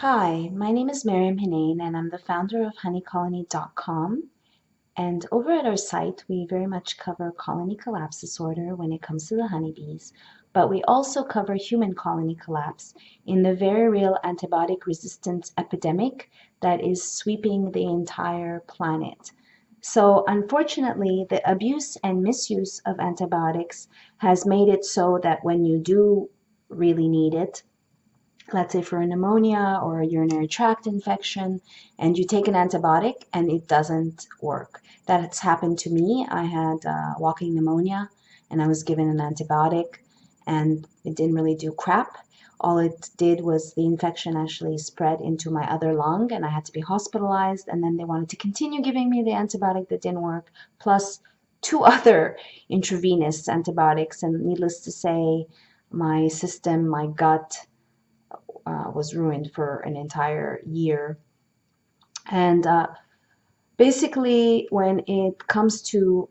Hi, my name is Miriam Hinane and I'm the founder of honeycolony.com. And over at our site, we very much cover colony collapse disorder when it comes to the honeybees, but we also cover human colony collapse in the very real antibiotic resistance epidemic that is sweeping the entire planet. So unfortunately, the abuse and misuse of antibiotics has made it so that when you do really need it, let's say for a pneumonia or a urinary tract infection, and you take an antibiotic and it doesn't work. That's happened to me. I had walking pneumonia and I was given an antibiotic and it didn't really do crap. All it did was the infection actually spread into my other lung and I had to be hospitalized, and then they wanted to continue giving me the antibiotic that didn't work, plus two other intravenous antibiotics, and needless to say, my system, my gut, was ruined for an entire year. And basically, when it comes to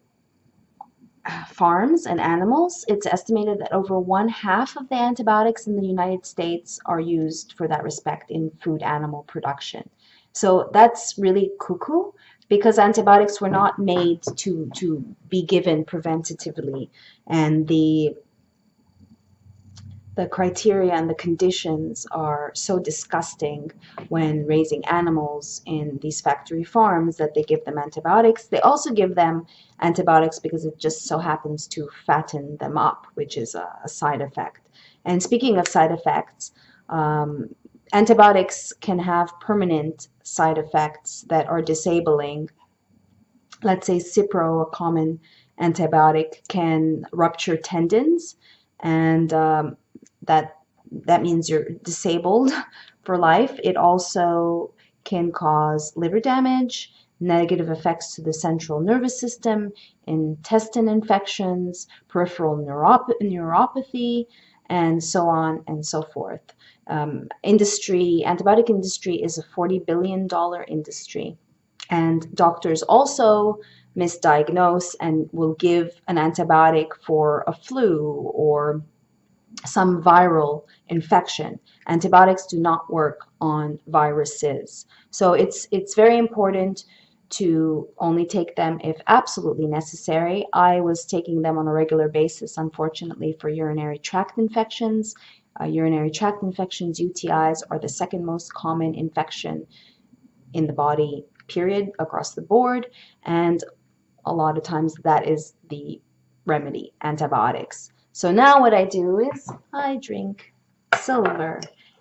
farms and animals, it's estimated that over 1/2 of the antibiotics in the United States are used for that respect in food animal production. So that's really cuckoo, because antibiotics were not made to be given preventatively, and the criteria and the conditions are so disgusting when raising animals in these factory farms that they give them antibiotics. They also give them antibiotics because it just so happens to fatten them up, which is a side effect. And speaking of side effects, antibiotics can have permanent side effects that are disabling. Let's say Cipro, a common antibiotic, can rupture tendons, and that means you're disabled for life. It also can cause liver damage, negative effects to the central nervous system, intestine infections, peripheral neuropathy, and so on and so forth. Antibiotic industry is a $40 billion industry. And doctors also misdiagnose and will give an antibiotic for a flu or some viral infection. Antibiotics do not work on viruses. So it's very important to only take them if absolutely necessary. I was taking them on a regular basis, unfortunately, for urinary tract infections. Urinary tract infections, UTIs, are the second most common infection in the body, period, across the board. And a lot of times that is the remedy, antibiotics. So now what I do is I drink silver,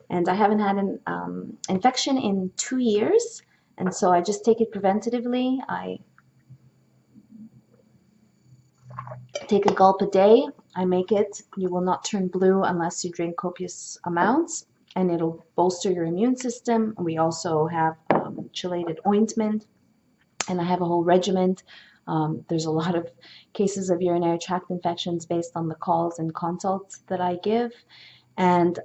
and I haven't had an infection in 2 years, and so I just take it preventatively. I take a gulp a day. I make it. You will not turn blue unless you drink copious amounts, and it'll bolster your immune system. We also have chelated ointment, and I have a whole regimen. There's a lot of cases of urinary tract infections based on the calls and consults that I give. And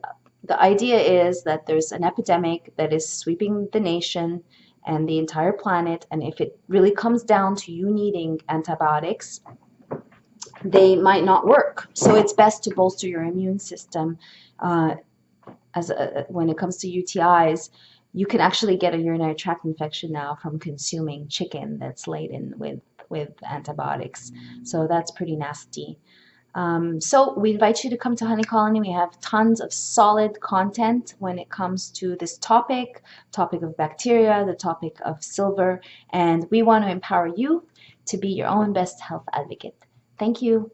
the idea is that there's an epidemic that is sweeping the nation and the entire planet, and if it really comes down to you needing antibiotics, they might not work. So it's best to bolster your immune system. When it comes to UTIs, you can actually get a urinary tract infection now from consuming chicken that's laden with antibiotics. So that's pretty nasty. So we invite you to come to Honey Colony. We have tons of solid content when it comes to this topic of bacteria, the topic of silver, and we want to empower you to be your own best health advocate. Thank you.